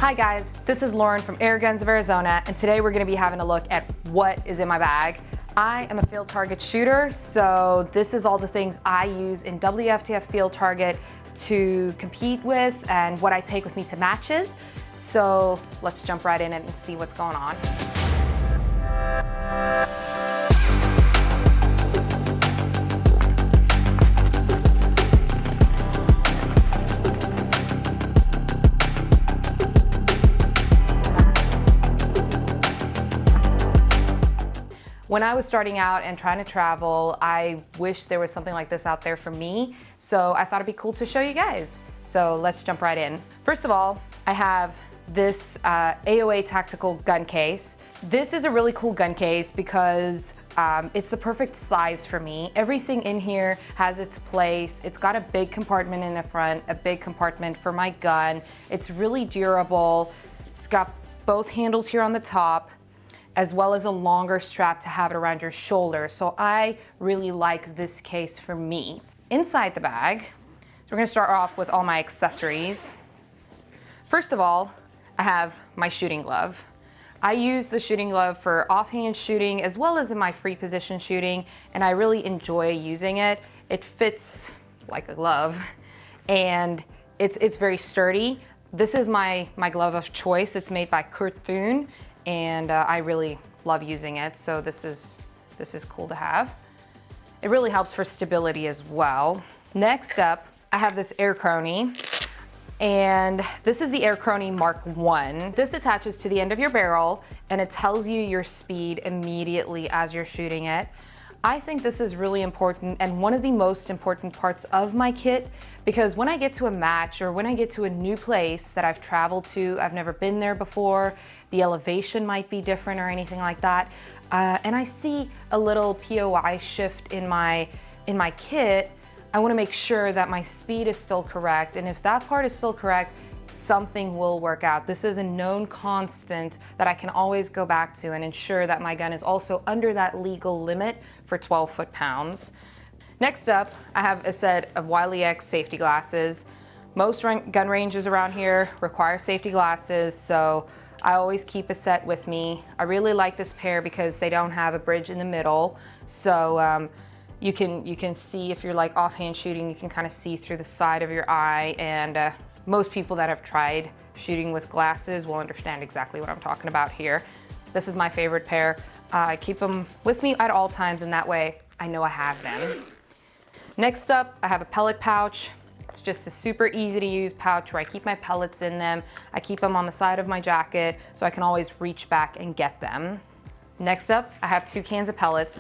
Hi guys, this is Lauren from Airguns of Arizona, and today we're going to be having a look at what is in my bag. I am a field target shooter, so this is all the things I use in WFTF field target to compete with and what I take with me to matches. So let's jump right in and see what's going on. When I was starting out and trying to travel, I wish there was something like this out there for me. So I thought it'd be cool to show you guys. So let's jump right in. First of all, I have this AOA tactical gun case. This is a really cool gun case because it's the perfect size for me. Everything in here has its place. It's got a big compartment in the front, a big compartment for my gun. It's really durable. It's got both handles here on the top, as well as a longer strap to have it around your shoulder. So I really like this case for me. Inside the bag, so we're gonna start off with all my accessories. First of all, I have my shooting glove. I use the shooting glove for offhand shooting as well as in my free position shooting, and I really enjoy using it. It fits like a glove, and it's very sturdy. This is my glove of choice. It's made by Kurt Thun, and I really love using it, so this is cool to have. It really helps for stability as well. Next up, I have this Air Crony, and this is the Air Crony Mark I. This attaches to the end of your barrel, and it tells you your speed immediately as you're shooting it. I think this is really important and one of the most important parts of my kit, because when I get to a match or when I get to a new place that I've traveled to, I've never been there before, the elevation might be different or anything like that, and I see a little POI shift in my kit, I want to make sure that my speed is still correct, and if that part is still correct, something will work out. This is a known constant that I can always go back to and ensure that my gun is also under that legal limit for 12 foot-pounds. Next up, I have a set of Wiley X safety glasses. Most gun ranges around here require safety glasses, so I always keep a set with me. I really like this pair because they don't have a bridge in the middle, so you can see if you're like offhand shooting, you can kind of see through the side of your eye, and most people that have tried shooting with glasses will understand exactly what I'm talking about here. This is my favorite pair. I keep them with me at all times, and that way I know I have them. Next up, I have a pellet pouch. It's just a super easy to use pouch where I keep my pellets in them. I keep them on the side of my jacket so I can always reach back and get them. Next up, I have 2 cans of pellets.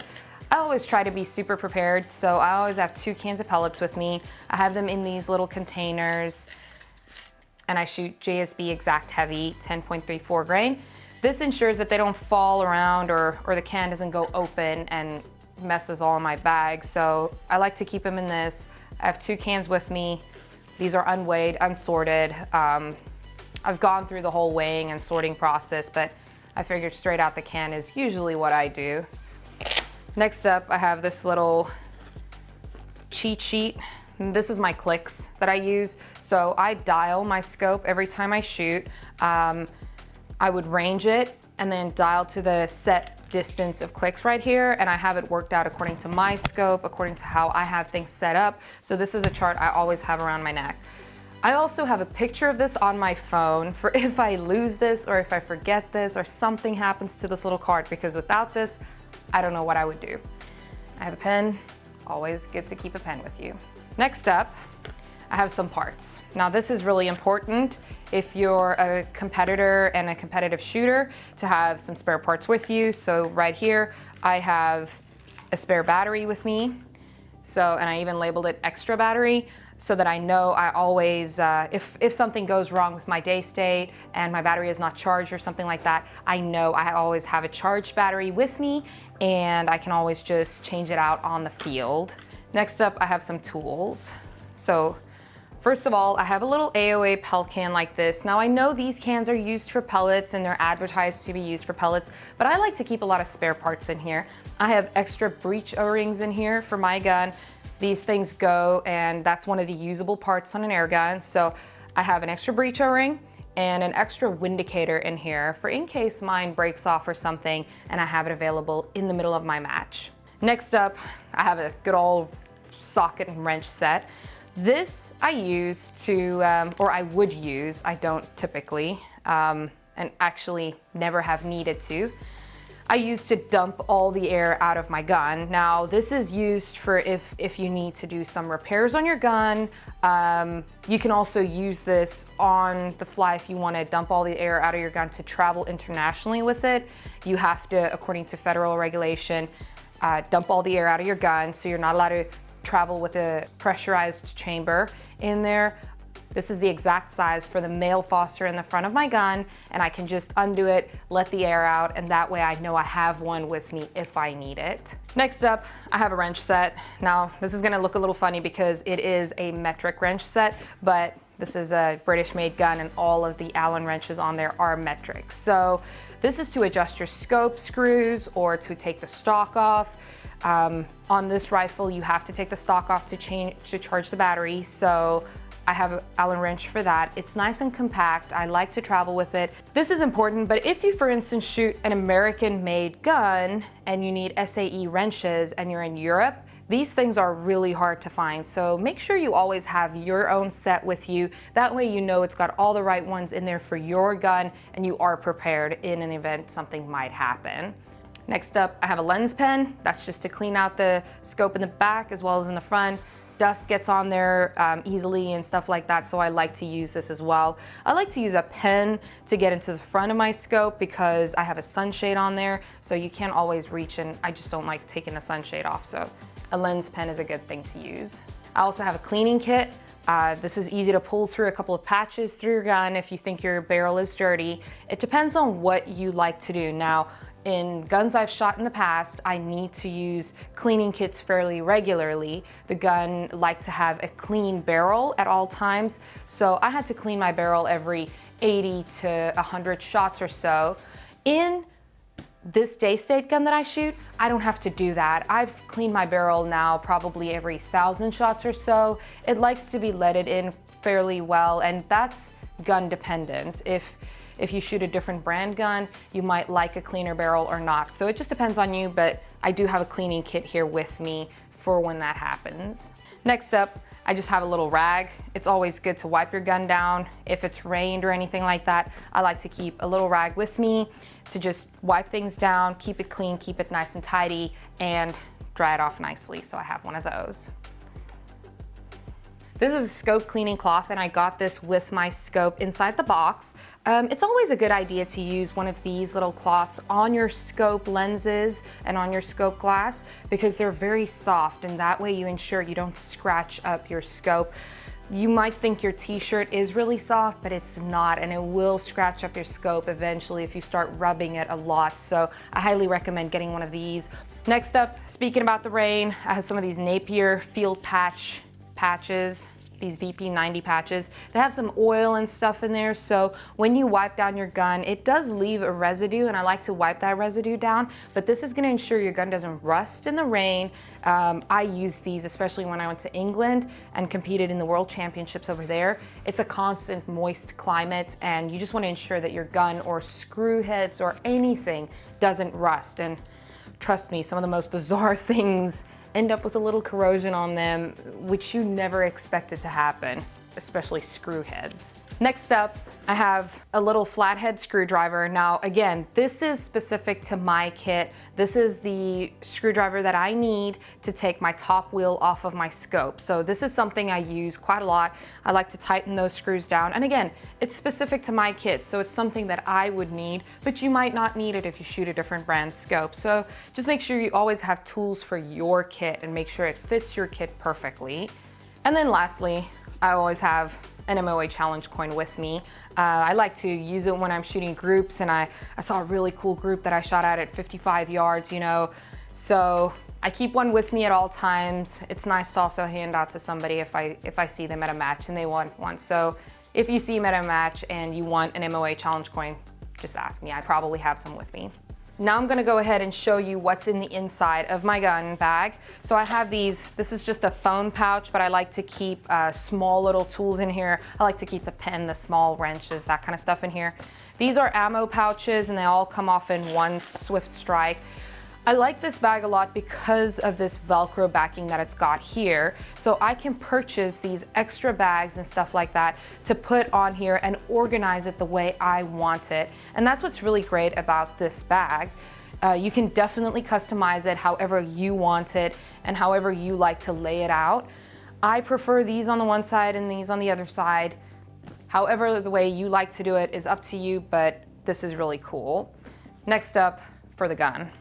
I always try to be super prepared, so I always have 2 cans of pellets with me. I have them in these little containers, and I shoot JSB Exact Heavy 10.34 grain. This ensures that they don't fall around or the can doesn't go open and messes all in my bag, so I like to keep them in this. I have 2 cans with me. These are unweighed, unsorted. I've gone through the whole weighing and sorting process, but I figured straight out the can is usually what I do. Next up, I have this little cheat sheet. This is my clicks that I use. So I dial my scope every time I shoot. I would range it and then dial to the set distance of clicks right here, and I have it worked out according to my scope, according to how I have things set up. So this is a chart I always have around my neck. I also have a picture of this on my phone for if I lose this or if I forget this or something happens to this little card, because without this, I don't know what I would do. I have a pen, always good to keep a pen with you. Next up, I have some parts. Now this is really important if you're a competitor and a competitive shooter to have some spare parts with you. So right here, I have a spare battery with me. So, and I even labeled it extra battery so that I know I always, if something goes wrong with my Daystate and my battery is not charged or something like that, I know I always have a charged battery with me and I can always just change it out on the field. Next up, I have some tools. So first of all, I have a little AOA pellet can like this. Now I know these cans are used for pellets and they're advertised to be used for pellets, but I like to keep a lot of spare parts in here. I have extra breech O-rings in here for my gun. These things go, and that's one of the usable parts on an air gun. So I have an extra breech O-ring and an extra windicator in here for in case mine breaks off or something and I have it available in the middle of my match. Next up, I have a good old socket and wrench set. This I use to, or I would use, I don't typically, and actually never have needed to. I use to dump all the air out of my gun. Now, this is used for if you need to do some repairs on your gun. You can also use this on the fly if you want to dump all the air out of your gun to travel internationally with it. You have to, according to federal regulation, dump all the air out of your gun, so you're not allowed to travel with a pressurized chamber in there. This is the exact size for the male Foster in the front of my gun, and I can just undo it, let the air out, and that way I know I have one with me if I need it. Next up, I have a wrench set. Now, this is gonna look a little funny because it is a metric wrench set, but this is a British-made gun and all of the Allen wrenches on there are metric. So this is to adjust your scope screws or to take the stock off. On this rifle, you have to take the stock off to charge the battery. So I have an Allen wrench for that. It's nice and compact. I like to travel with it. This is important, but if you, for instance, shoot an American-made gun and you need SAE wrenches and you're in Europe, these things are really hard to find. So make sure you always have your own set with you. That way you know it's got all the right ones in there for your gun and you are prepared in an event something might happen. Next up, I have a lens pen. That's just to clean out the scope in the back as well as in the front. Dust gets on there easily and stuff like that, so I like to use this as well. I like to use a pen to get into the front of my scope because I have a sunshade on there, so you can't always reach, and I just don't like taking the sunshade off, so a lens pen is a good thing to use. I also have a cleaning kit. This is easy to pull through a couple of patches through your gun if you think your barrel is dirty. It depends on what you like to do. Now, in guns I've shot in the past, I need to use cleaning kits fairly regularly. The gun liked to have a clean barrel at all times, so I had to clean my barrel every 80 to 100 shots or so. In this Daystate gun that I shoot, I don't have to do that. I've cleaned my barrel now probably every 1,000 shots or so. It likes to be leaded in fairly well, and that's gun dependent. If you shoot a different brand gun, you might like a cleaner barrel or not. So it just depends on you, but I do have a cleaning kit here with me for when that happens. Next up, I just have a little rag. It's always good to wipe your gun down. If it's rained or anything like that, I like to keep a little rag with me to just wipe things down, keep it clean, keep it nice and tidy, and dry it off nicely. So I have one of those. This is a scope cleaning cloth, and I got this with my scope inside the box. It's always a good idea to use one of these little cloths on your scope lenses and on your scope glass because they're very soft, and that way you ensure you don't scratch up your scope. You might think your t-shirt is really soft, but it's not, and it will scratch up your scope eventually if you start rubbing it a lot. So I highly recommend getting one of these. Next up, speaking about the rain, I have some of these Napier field patches, these VP90 patches. They have some oil and stuff in there, so when you wipe down your gun, it does leave a residue, and I like to wipe that residue down, but this is gonna ensure your gun doesn't rust in the rain. I use these especially when I went to England and competed in the World Championships over there. It's a constant moist climate, and you just wanna ensure that your gun or screw heads or anything doesn't rust, and trust me, some of the most bizarre things end up with a little corrosion on them, which you never expected to happen, especially screw heads. Next up, I have a little flathead screwdriver. Now, again, this is specific to my kit. This is the screwdriver that I need to take my top wheel off of my scope. So this is something I use quite a lot. I like to tighten those screws down. And again, it's specific to my kit, so it's something that I would need, but you might not need it if you shoot a different brand scope. So just make sure you always have tools for your kit and make sure it fits your kit perfectly. And then lastly, I always have an MOA challenge coin with me. I like to use it when I'm shooting groups, and I saw a really cool group that I shot at 55 yards, you know. So I keep one with me at all times. It's nice to also hand out to somebody if I see them at a match and they want one. So if you see them at a match and you want an MOA challenge coin, just ask me. I probably have some with me. Now I'm gonna go ahead and show you what's in the inside of my gun bag. So I have these, this is just a phone pouch, but I like to keep small little tools in here. I like to keep the pen, the small wrenches, that kind of stuff in here. These are ammo pouches and they all come off in one swift strike. I like this bag a lot because of this Velcro backing that it's got here. So I can purchase these extra bags and stuff like that to put on here and organize it the way I want it. And that's what's really great about this bag. You can definitely customize it however you want it and however you like to lay it out. I prefer these on the one side and these on the other side. However, the way you like to do it is up to you, but this is really cool. Next up, for the gun.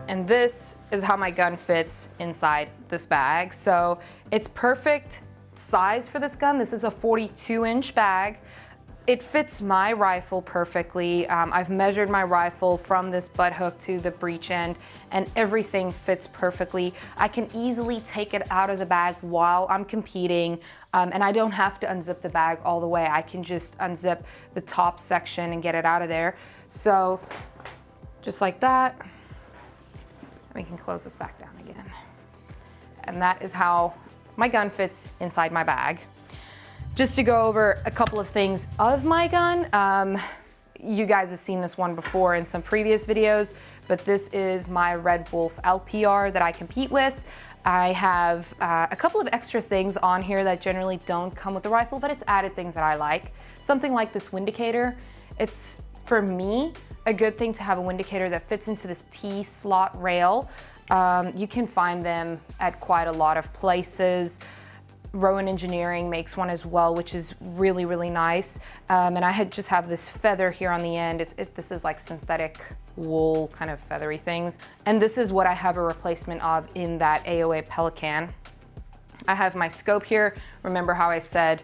And this is how my gun fits inside this bag. So it's perfect size for this gun. This is a 42-inch bag. It fits my rifle perfectly. I've measured my rifle from this butt hook to the breech end and everything fits perfectly. I can easily take it out of the bag while I'm competing and I don't have to unzip the bag all the way. I can just unzip the top section and get it out of there. So just like that. We can close this back down again. And that is how my gun fits inside my bag. Just to go over a couple of things of my gun. You guys have seen this one before in some previous videos, but this is my Red Wolf LPR that I compete with. I have a couple of extra things on here that generally don't come with the rifle, but it's added things that I like. Something like this windicator. It's, for me, a good thing to have a windicator that fits into this T-slot rail. You can find them at quite a lot of places. Rowan Engineering makes one as well, which is really, really nice. And I just have this feather here on the end. This is like synthetic wool kind of feathery things. And this is what I have a replacement of in that AOA Pelican. I have my scope here. Remember how I said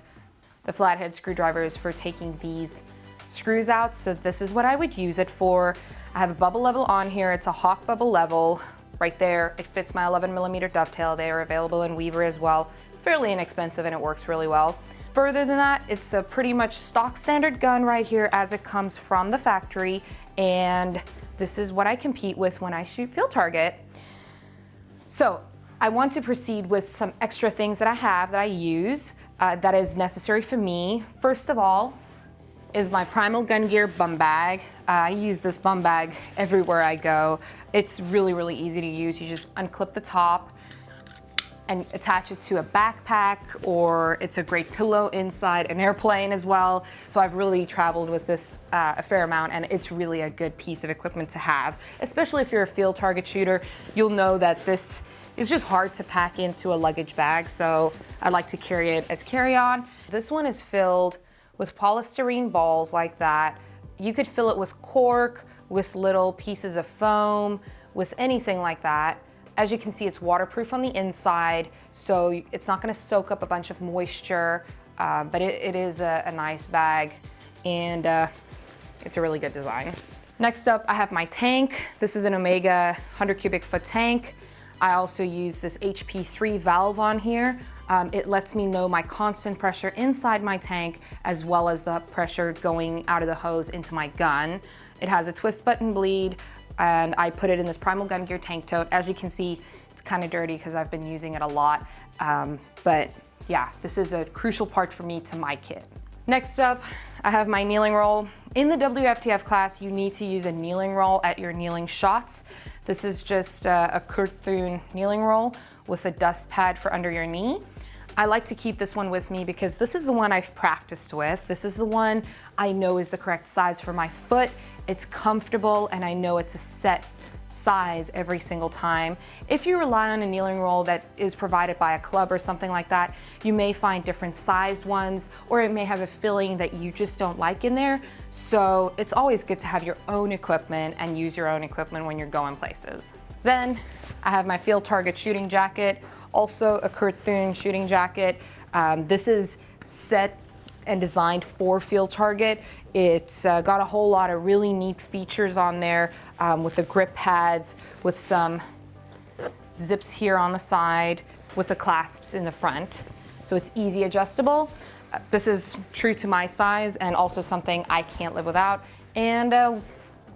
the flathead screwdriver is for taking these screws out, so this is what I would use it for. I have a bubble level on here. It's a Hawk bubble level right there. It fits my 11mm dovetail. They are available in Weaver as well. Fairly inexpensive and it works really well. Further than that, it's a pretty much stock standard gun right here as it comes from the factory, and this is what I compete with when I shoot field target. So I want to proceed with some extra things that I have that I use that is necessary for me. First of all, is my Primal Gun Gear bum bag. I use this bum bag everywhere I go. It's really, really easy to use. You just unclip the top and attach it to a backpack, or it's a great pillow inside an airplane as well. So I've really traveled with this a fair amount, and it's really a good piece of equipment to have, especially if you're a field target shooter. You'll know that this is just hard to pack into a luggage bag, so I like to carry it as carry-on. This one is filled with polystyrene balls like that. You could fill it with cork, with little pieces of foam, with anything like that. As you can see, it's waterproof on the inside, so it's not gonna soak up a bunch of moisture, but it is a nice bag, and it's a really good design. Next up, I have my tank. This is an Omega 100 cubic foot tank. I also use this HP3 valve on here. It lets me know my constant pressure inside my tank as well as the pressure going out of the hose into my gun. It has a twist button bleed, and I put it in this Primal Gun Gear tank tote. As you can see, it's kind of dirty because I've been using it a lot. But yeah, this is a crucial part for me to my kit. Next up, I have my kneeling roll. In the WFTF class, you need to use a kneeling roll at your kneeling shots. This is just a Kurt Thune kneeling roll with a dust pad for under your knee. I like to keep this one with me because this is the one I've practiced with. This is the one I know is the correct size for my foot. It's comfortable, and I know it's a set size every single time. If you rely on a kneeling roll that is provided by a club or something like that, you may find different sized ones, or it may have a filling that you just don't like in there. So it's always good to have your own equipment and use your own equipment when you're going places. Then I have my field target shooting jacket, also a Kurt Thune shooting jacket. This is set and designed for field target. It's got a whole lot of really neat features on there with the grip pads, with some zips here on the side, with the clasps in the front. so it's easy adjustable. This is true to my size and also something I can't live without, and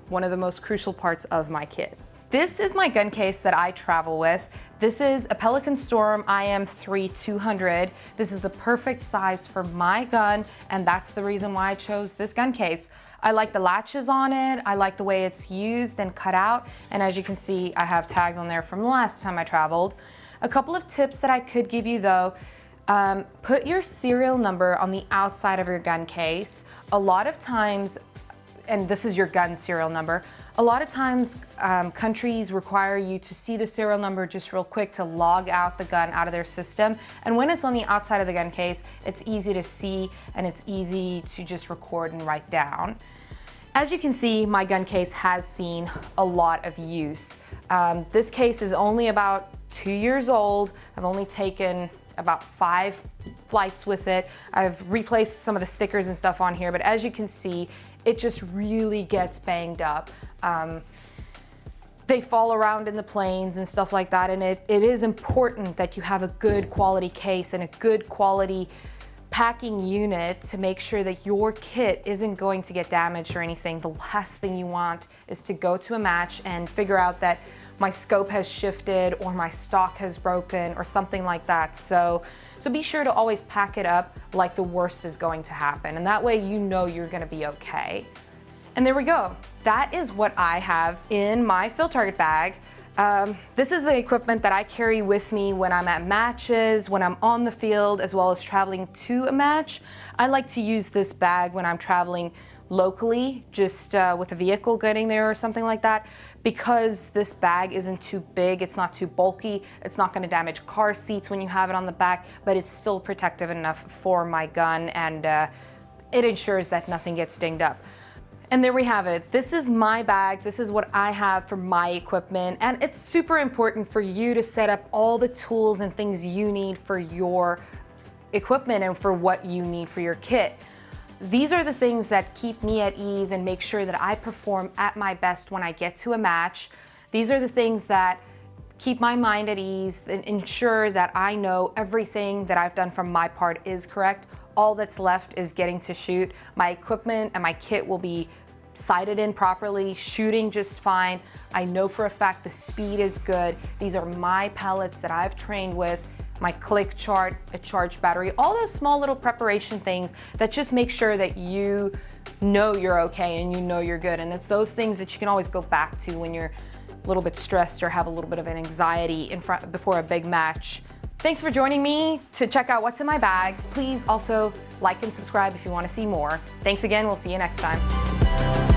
one of the most crucial parts of my kit. This is my gun case that I travel with. This is a Pelican Storm IM3 200. This is the perfect size for my gun, and that's the reason why I chose this gun case. I like the latches on it, I like the way it's used and cut out, and as you can see, I have tags on there from the last time I traveled. A couple of tips that I could give you though, put your serial number on the outside of your gun case. A lot of times, and this is your gun serial number, a lot of times countries require you to see the serial number just real quick to log out the gun out of their system. And when it's on the outside of the gun case, it's easy to see and it's easy to just record and write down. As you can see, my gun case has seen a lot of use. This case is only about 2 years old. I've only taken about 5 flights with it. I've replaced some of the stickers and stuff on here, but as you can see, it just really gets banged up. They fall around in the planes and stuff like that, and it is important that you have a good quality case and a good quality packing unit to make sure that your kit isn't going to get damaged or anything. The last thing you want is to go to a match and figure out that my scope has shifted or my stock has broken or something like that. So be sure to always pack it up like the worst is going to happen, and that way you know you're gonna be okay. And there we go. That is what I have in my Field Target bag. This is the equipment that I carry with me when I'm at matches, when I'm on the field, as well as traveling to a match. I like to use this bag when I'm traveling locally, just with a vehicle getting there or something like that, because this bag isn't too big, it's not too bulky, it's not going to damage car seats when you have it on the back, but it's still protective enough for my gun, and it ensures that nothing gets dinged up. And there we have it. This is my bag. This is what I have for my equipment. And it's super important for you to set up all the tools and things you need for your equipment and for what you need for your kit. These are the things that keep me at ease and make sure that I perform at my best when I get to a match. These are the things that keep my mind at ease and ensure that I know everything that I've done from my part is correct. All that's left is getting to shoot. My equipment and my kit will be sighted in properly, shooting just fine. I know for a fact the speed is good. These are my pellets that I've trained with, my click chart, a charged battery, all those small little preparation things that just make sure that you know you're okay and you know you're good. And it's those things that you can always go back to when you're a little bit stressed or have a little bit of an anxiety before a big match. Thanks for joining me to check out what's in my bag. Please also like and subscribe if you want to see more. Thanks again, we'll see you next time.